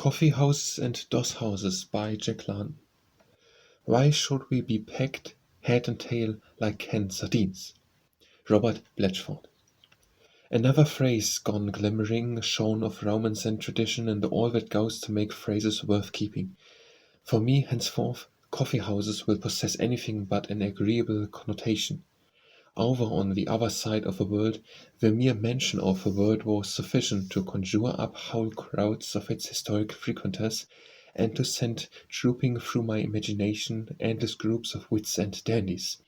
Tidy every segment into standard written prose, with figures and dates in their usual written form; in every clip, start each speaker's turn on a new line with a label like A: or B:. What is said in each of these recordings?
A: Coffee Houses and Doss Houses by Jack London. Why should we be pegged head and tail like canned sardines? Robert Blatchford. Another phrase gone glimmering, shone of romance and tradition and all that goes to make phrases worth keeping. For me, henceforth, coffee houses will possess anything but an agreeable connotation. Over on the other side of the world, the mere mention of the word was sufficient to conjure up whole crowds of its historic frequenters, and to send trooping through my imagination endless groups of wits and dandies,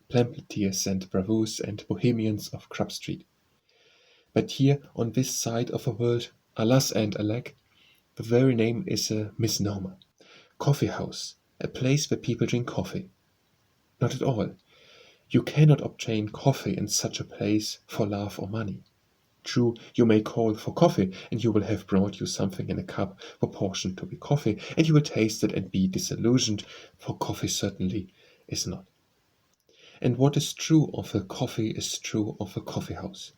A: pamphleteers and bravos and bohemians of Crub Street. But here, on this side of the world, alas and alack, the very name is a misnomer. Coffee house, a place where people drink coffee. Not at all. You cannot obtain coffee in such a place for love or money. True, you may call for coffee, and you will have brought you something in a cup proportioned to be coffee, and you will taste it and be disillusioned, for coffee certainly is not. And what is true of a coffee is true of a coffee house.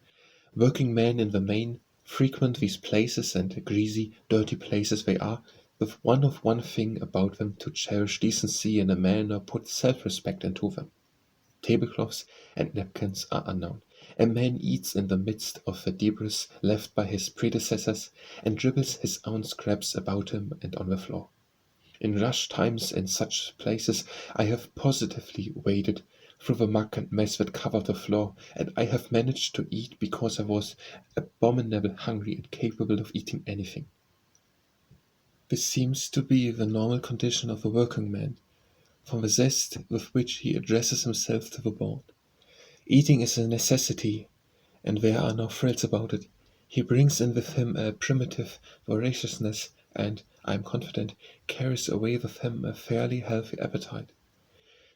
A: Working men in the main frequent these places, and greasy, dirty places they are, with one thing about them to cherish decency in a manner put self-respect into them. Tablecloths and napkins are unknown. A man eats in the midst of the debris left by his predecessors, and dribbles his own scraps about him and on the floor. In rush times in such places I have positively waded through the muck and mess that covered the floor, and I have managed to eat because I was abominably hungry and capable of eating anything. This seems to be the normal condition of the working man, from the zest with which he addresses himself to the board. Eating is a necessity, and there are no frills about it. He brings in with him a primitive voraciousness, and, I am confident, carries away with him a fairly healthy appetite.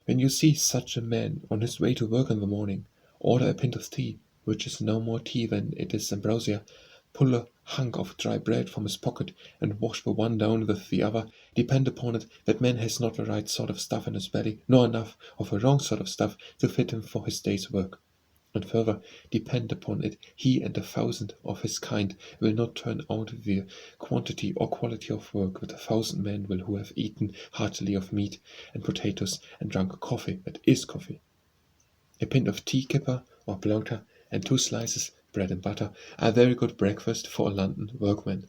A: When you see such a man on his way to work in the morning, order a pint of tea, which is no more tea than it is ambrosia, pull a hunk of dry bread from his pocket, and wash the one down with the other, depend upon it that man has not the right sort of stuff in his belly, nor enough of the wrong sort of stuff to fit him for his day's work. And further, depend upon it, he and 1,000 of his kind will not turn out the quantity or quality of work that 1,000 men will who have eaten heartily of meat and potatoes and drunk coffee that is coffee. A pint of tea kipper or bloater and 2 slices bread and butter are a very good breakfast for a London workman.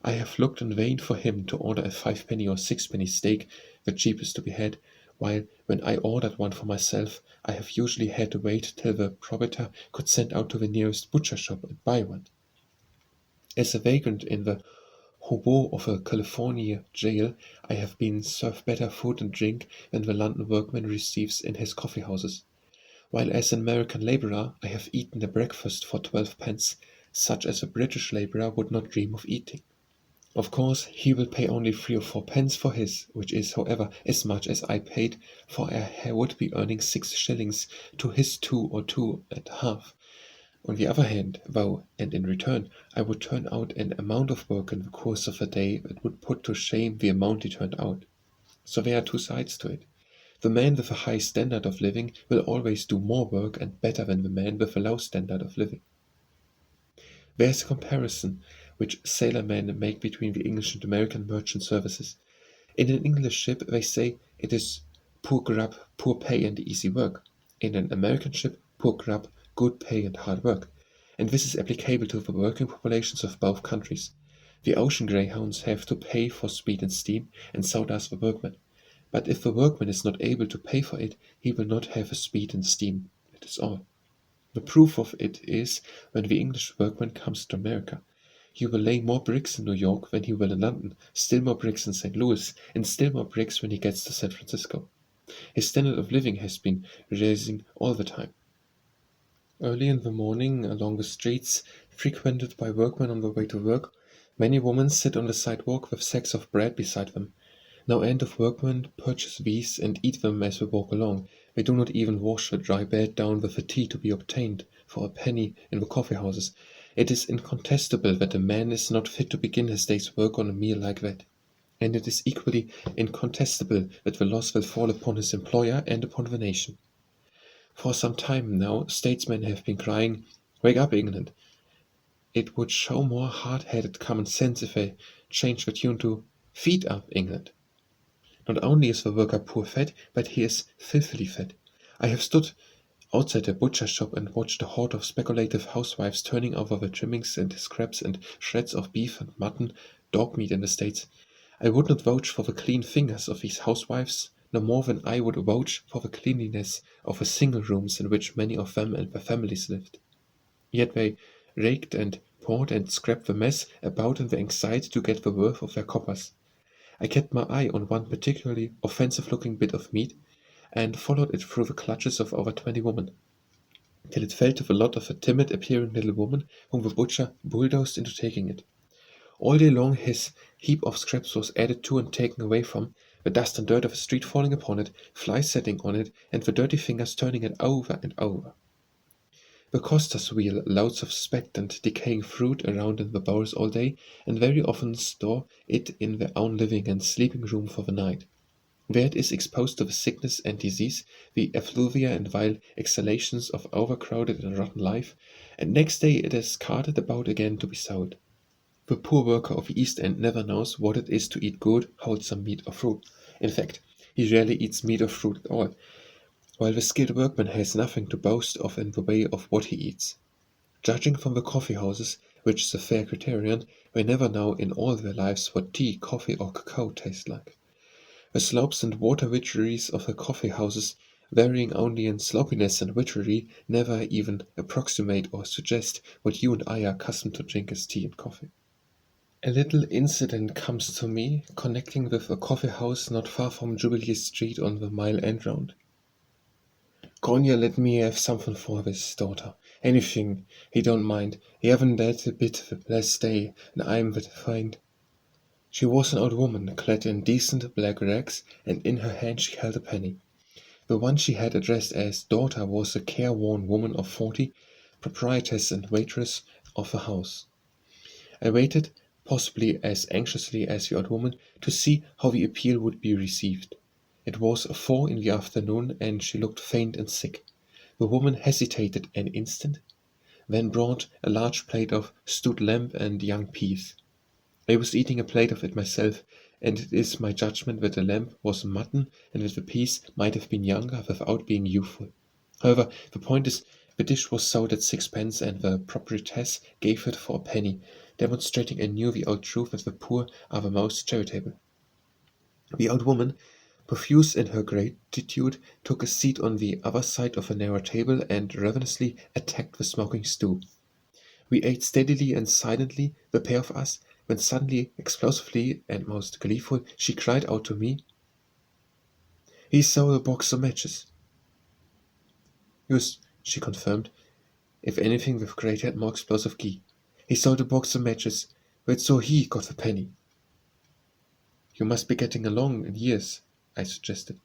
A: I have looked in vain for him to order a 5-penny or 6-penny steak, the cheapest to be had, while when I ordered one for myself, I have usually had to wait till the proprietor could send out to the nearest butcher shop and buy one. As a vagrant in the hobo of a California jail, I have been served better food and drink than the London workman receives in his coffee houses, while as an American labourer I have eaten a breakfast for 12 pence, such as a British labourer would not dream of eating. Of course, he will pay only 3 or 4 pence for his, which is, however, as much as I paid, for I would be earning 6 shillings to his 2 or 2.5. On the other hand, though, and in return, I would turn out an amount of work in the course of a day that would put to shame the amount he turned out. So there are 2 sides to it. The man with a high standard of living will always do more work and better than the man with a low standard of living. There is a comparison which sailormen make between the English and American merchant services. In an English ship they say it is poor grub, poor pay and easy work. In an American ship, poor grub, good pay and hard work. And this is applicable to the working populations of both countries. The ocean greyhounds have to pay for speed and steam, and so does the workman. But if the workman is not able to pay for it, he will not have a speed and steam. That is all. The proof of it is when the English workman comes to America. He will lay more bricks in New York than he will in London, still more bricks in St. Louis, and still more bricks when he gets to San Francisco. His standard of living has been rising all the time. Early in the morning, along the streets frequented by workmen on their way to work, many women sit on the sidewalk with sacks of bread beside them. No end of workmen purchase these and eat them as they walk along. They do not even wash the dry bed down with the tea to be obtained for a penny in the coffee houses. It is incontestable that a man is not fit to begin his day's work on a meal like that. And it is equally incontestable that the loss will fall upon his employer and upon the nation. For some time now, statesmen have been crying, "Wake up, England!" It would show more hard-headed common sense if they changed the tune to "Feet up, England." Not only is the worker poor fed, but he is filthily fed. I have stood outside a butcher shop and watched a horde of speculative housewives turning over the trimmings and scraps and shreds of beef and mutton, dog meat in the States. I would not vouch for the clean fingers of these housewives, no more than I would vouch for the cleanliness of the single rooms in which many of them and their families lived. Yet they raked and poured and scraped the mess about in the anxiety to get the worth of their coppers. I kept my eye on one particularly offensive-looking bit of meat, and followed it through the clutches of over 20 women, till it fell to the lot of a timid-appearing little woman whom the butcher bulldozed into taking it. All day long his heap of scraps was added to and taken away from, the dust and dirt of the street falling upon it, flies setting on it, and the dirty fingers turning it over and over. The costers wheel loads of specked and decaying fruit around in the bowls all day, and very often store it in their own living and sleeping room for the night. There it is exposed to the sickness and disease, the effluvia and vile exhalations of overcrowded and rotten life, and next day it is carted about again to be sold. The poor worker of the East End never knows what it is to eat good, wholesome meat or fruit. In fact, he rarely eats meat or fruit at all, while the skilled workman has nothing to boast of in the way of what he eats. Judging from the coffee houses, which is a fair criterion, they never know in all their lives what tea, coffee, or cacao taste like. The slopes and water witcheries of the coffee houses, varying only in sloppiness and witchery, never even approximate or suggest what you and I are accustomed to drink as tea and coffee. A little incident comes to me, connecting with a coffee house not far from Jubilee Street on the Mile End Round. Grania let me have something for his daughter. Anything, he don't mind. He haven't had a bit of a blessed day, and I'm the find. She was an old woman, clad in decent black rags, and in her hand she held a penny. The one she had addressed as daughter was a careworn woman of 40, proprietress and waitress of the house. I waited, possibly as anxiously as the old woman, to see how the appeal would be received. It was 4 in the afternoon, and she looked faint and sick. The woman hesitated an instant, then brought a large plate of stewed lamb and young peas. I was eating a plate of it myself, and it is my judgment that the lamb was mutton and that the peas might have been younger without being youthful. However, the point is, the dish was sold at 6 pence, and the proprietress gave it for a penny, demonstrating anew the old truth that the poor are the most charitable. The old woman, profuse in her gratitude, took a seat on the other side of a narrow table and ravenously attacked the smoking stew. We ate steadily and silently, the pair of us, when suddenly, explosively and most gleeful, she cried out to me, "He sold a box of matches." "Yes," she confirmed, if anything with greater and more explosive glee. "He sold a box of matches, but so he got the penny." "You must be getting along in years," I suggested.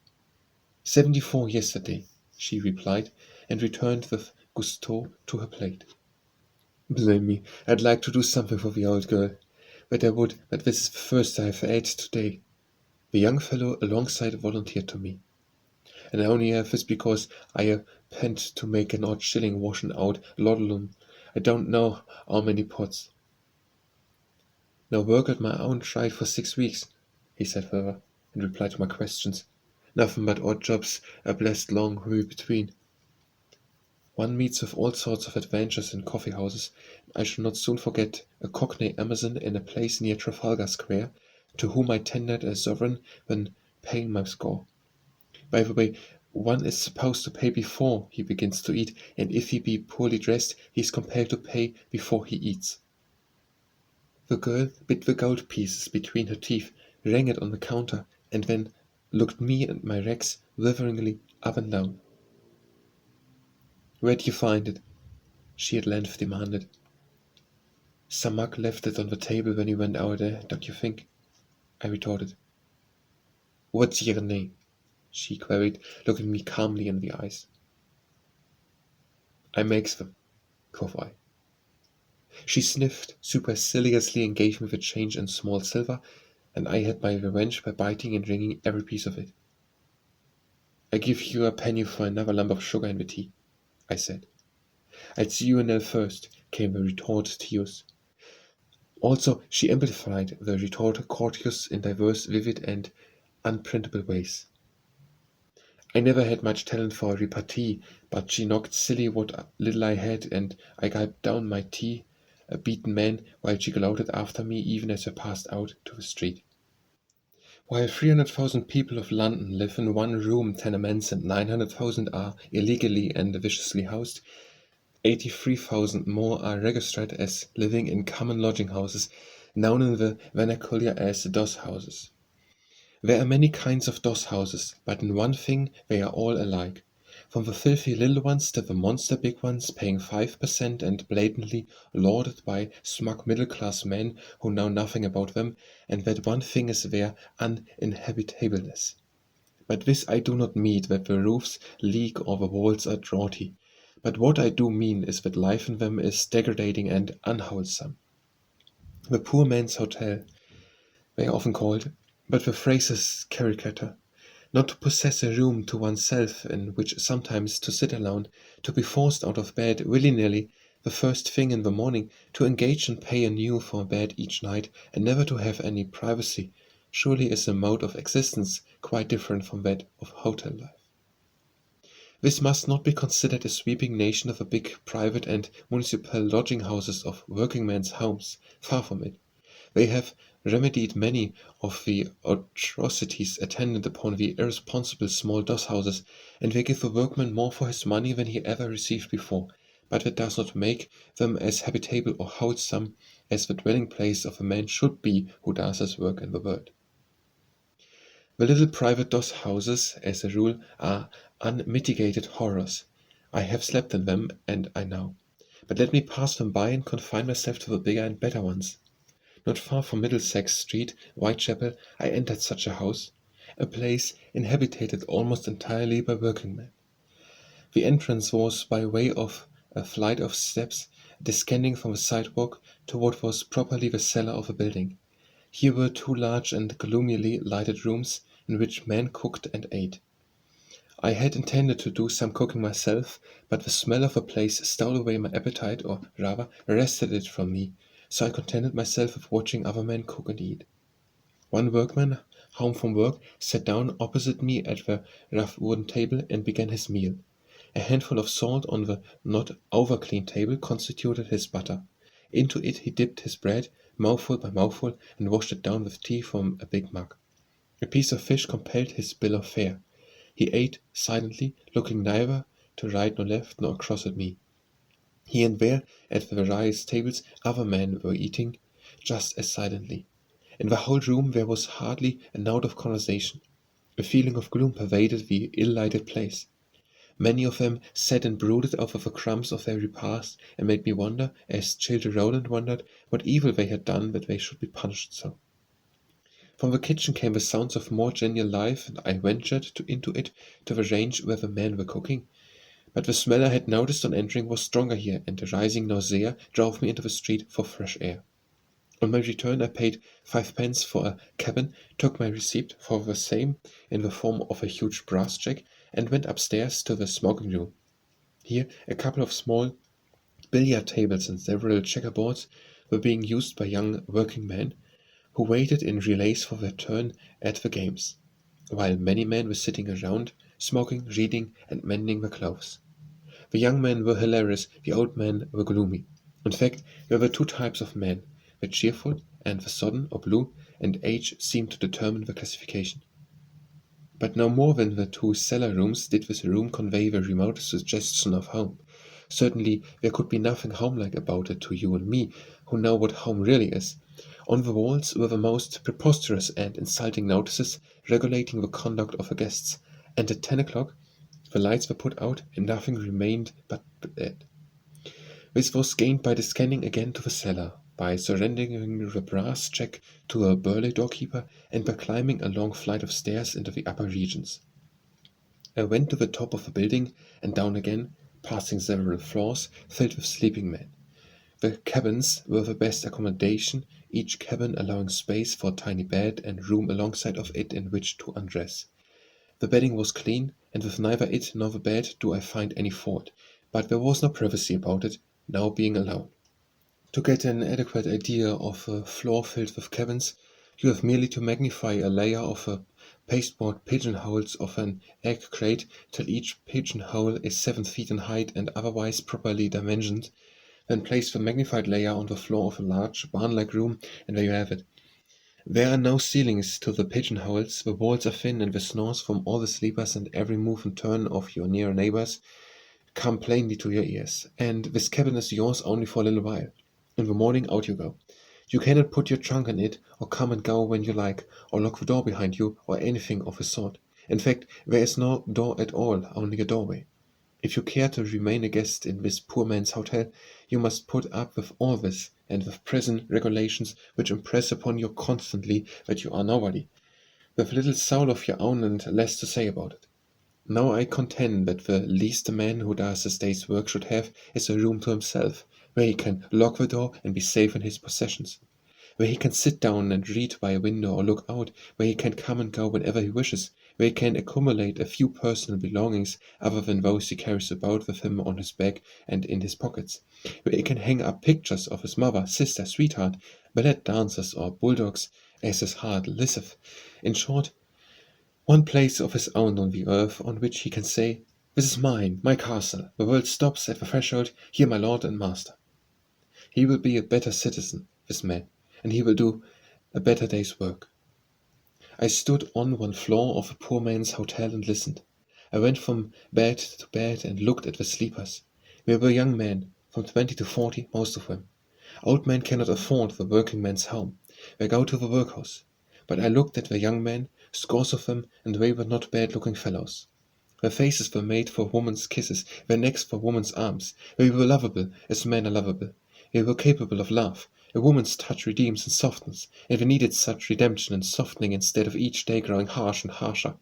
A: 74 yesterday," she replied, and returned with gusto to her plate. Blame me, I'd like to do something for the old girl, but this is the first I've had today. The young fellow alongside volunteered to me. And I only have this because I penned to make an odd shilling washing out laudanum. I don't know how many pots. Now work at my own trade for 6 weeks, he said further, in reply to my questions. Nothing but odd jobs a blessed long way between. One meets with all sorts of adventures in coffee houses. I shall not soon forget a Cockney Amazon in a place near Trafalgar Square, to whom I tendered a sovereign when paying my score. By the way, one is supposed to pay before he begins to eat, and if he be poorly dressed, he is compelled to pay before he eats. The girl bit the gold pieces between her teeth, rang it on the counter, and then looked me and my rags witheringly up and down. "Where'd you find it?" she at length demanded. "Some mug left it on the table when you went out there, don't you think?" I retorted. "What's your name?" she queried, looking me calmly in the eyes. "I makes them," quoth I. She sniffed superciliously and gave me the change in small silver, and I had my revenge by biting and drinking every piece of it. "I give you a penny for another lump of sugar in the tea," I said. "I'll see you in hell first," came the retort tears. Also, she amplified the rhetorical courteous in diverse, vivid, and unprintable ways. I never had much talent for repartee, but she knocked silly what little I had, and I gulped down my tea, a beaten man, while she gloated after me even as I passed out to the street. While 300,000 people of London live in one-room tenements and 900,000 are illegally and viciously housed, 83,000 more are registered as living in common lodging houses, known in the vernacular as doss houses. There are many kinds of doss houses, but in one thing they are all alike. From the filthy little ones to the monster big ones paying 5% and blatantly lauded by smug middle-class men who know nothing about them, and that one thing is their uninhabitableness. But this I do not mean that the roofs leak or the walls are draughty, but what I do mean is that life in them is degrading and unwholesome. The poor man's hotel, they are often called, but the phrase is caricature. Not to possess a room to oneself in which sometimes to sit alone, to be forced out of bed willy-nilly the first thing in the morning, to engage and pay anew for a bed each night, and never to have any privacy, surely is a mode of existence quite different from that of hotel life. This must not be considered a sweeping nation of the big private and municipal lodging houses of working men's homes, far from it. They have remedied many of the atrocities attendant upon the irresponsible small doss houses, and they give the workman more for his money than he ever received before, but that does not make them as habitable or wholesome as the dwelling place of a man should be who does his work in the world. The little private doss houses, as a rule, are unmitigated horrors. I have slept in them, and I know. But let me pass them by and confine myself to the bigger and better ones. Not far from Middlesex Street, Whitechapel, I entered such a house, a place inhabited almost entirely by working men. The entrance was by way of a flight of steps descending from the sidewalk to what was properly the cellar of the building. Here were two large and gloomily lighted rooms in which men cooked and ate. I had intended to do some cooking myself, but the smell of the place stole away my appetite, or rather arrested it from me, so I contented myself with watching other men cook and eat. One workman, home from work, sat down opposite me at the rough wooden table and began his meal. A handful of salt on the not over-clean table constituted his butter. Into it he dipped his bread, mouthful by mouthful, and washed it down with tea from a big mug. A piece of fish completed his bill of fare. He ate silently, looking neither to right nor left nor across at me. Here and there, at the various tables, other men were eating, just as silently. In the whole room there was hardly a note of conversation. A feeling of gloom pervaded the ill-lighted place. Many of them sat and brooded over the crumbs of their repast, and made me wonder, as Childe Roland wondered, what evil they had done that they should be punished so. From the kitchen came the sounds of more genial life, and I ventured into it to the range where the men were cooking. But the smell I had noticed on entering was stronger here, and a rising nausea drove me into the street for fresh air. On my return I paid 5 pence for a cabin, took my receipt for the same in the form of a huge brass check, and went upstairs to the smoking room. Here a couple of small billiard tables and several checkerboards were being used by young working men, who waited in relays for their turn at the games, while many men were sitting around, smoking, reading, and mending their clothes. The young men were hilarious, the old men were gloomy. In fact, there were two types of men, the cheerful and the sodden or blue, and age seemed to determine the classification. But no more than the two cellar rooms did this room convey the remotest suggestion of home. Certainly there could be nothing homelike about it to you and me, who know what home really is. On the walls were the most preposterous and insulting notices regulating the conduct of the guests, and at 10 o'clock the lights were put out and nothing remained but bed. This was gained by descending again to the cellar, by surrendering the brass check to a burly doorkeeper, and by climbing a long flight of stairs into the upper regions. I went to the top of the building and down again, passing several floors filled with sleeping men. The cabins were the best accommodation, each cabin allowing space for a tiny bed and room alongside of it in which to undress. The bedding was clean, and with neither it nor the bed do I find any fault, but there was no privacy about it, now being alone. To get an adequate idea of a floor filled with cabins, you have merely to magnify a layer of pasteboard pigeonholes of an egg crate till each pigeonhole is 7 feet in height and otherwise properly dimensioned, then place the magnified layer on the floor of a large barn-like room, and there you have it. There are no ceilings to the pigeonholes, the walls are thin, and the snores from all the sleepers and every move and turn of your near neighbors come plainly to your ears. And this cabin is yours only for a little while. In the morning out you go. You cannot put your trunk in it, or come and go when you like, or lock the door behind you, or anything of the sort. In fact, there is no door at all, only a doorway. If you care to remain a guest in this poor man's hotel, you must put up with all this, and with prison regulations which impress upon you constantly that you are nobody, with little soul of your own and less to say about it. Now I contend that the least a man who does his day's work should have is a room to himself, where he can lock the door and be safe in his possessions, where he can sit down and read by a window or look out, where he can come and go whenever he wishes, where he can accumulate a few personal belongings other than those he carries about with him on his back and in his pockets, where he can hang up pictures of his mother, sister, sweetheart, ballet dancers, or bulldogs, as his heart listeth. In short, one place of his own on the earth on which he can say, "This is mine, my castle. The world stops at the threshold. Here, my lord and master." He will be a better citizen, this man, and he will do a better day's work. I stood on one floor of a poor man's hotel and listened. I went from bed to bed and looked at the sleepers. They were young men, from 20 to 40, most of them. Old men cannot afford the working man's home. They go to the workhouse. But I looked at the young men, scores of them, and they were not bad-looking fellows. Their faces were made for woman's kisses, their necks for woman's arms. They were lovable, as men are lovable. They were capable of love. A woman's touch redeems and softens, and they needed such redemption and softening instead of each day growing harsh and harsher.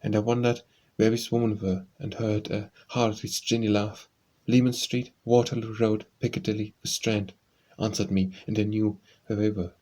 A: And I wondered where these women were, and heard Harley's ginny laugh. Leman Street, Waterloo Road, Piccadilly, the Strand, answered me, and I knew where they were.